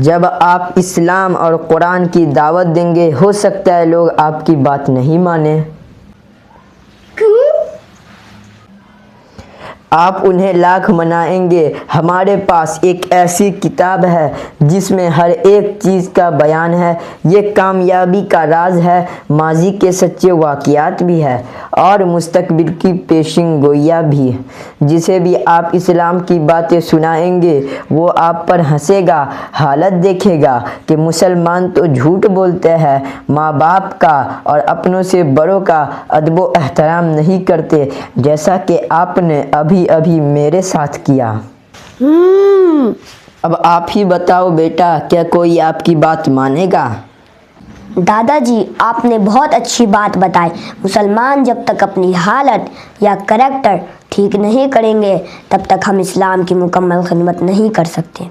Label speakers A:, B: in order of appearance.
A: جب آپ اسلام اور قرآن کی دعوت دیں گے ہو سکتا ہے لوگ آپ کی بات نہیں مانیں۔ آپ انہیں لاکھ منائیں گے۔ ہمارے پاس ایک ایسی کتاب ہے جس میں ہر ایک چیز کا بیان ہے۔ یہ کامیابی کا راز ہے، ماضی کے سچے واقعات بھی ہے اور مستقبل کی پیشن گوئیاں بھی۔ جسے بھی آپ اسلام کی باتیں سنائیں گے وہ آپ پر ہنسے گا۔ حالت دیکھے گا کہ مسلمان تو جھوٹ بولتے ہیں، ماں باپ کا اور اپنوں سے بڑوں کا ادب و احترام نہیں کرتے، جیسا کہ آپ نے ابھی میرے ساتھ کیا۔ اب آپ ہی بتاؤ بیٹا، کیا کوئی آپ کی بات مانے گا؟
B: دادا جی، آپ نے بہت اچھی بات بتائی۔ مسلمان جب تک اپنی حالت یا کریکٹر ٹھیک نہیں کریں گے تب تک ہم اسلام کی مکمل خدمت نہیں کر سکتے۔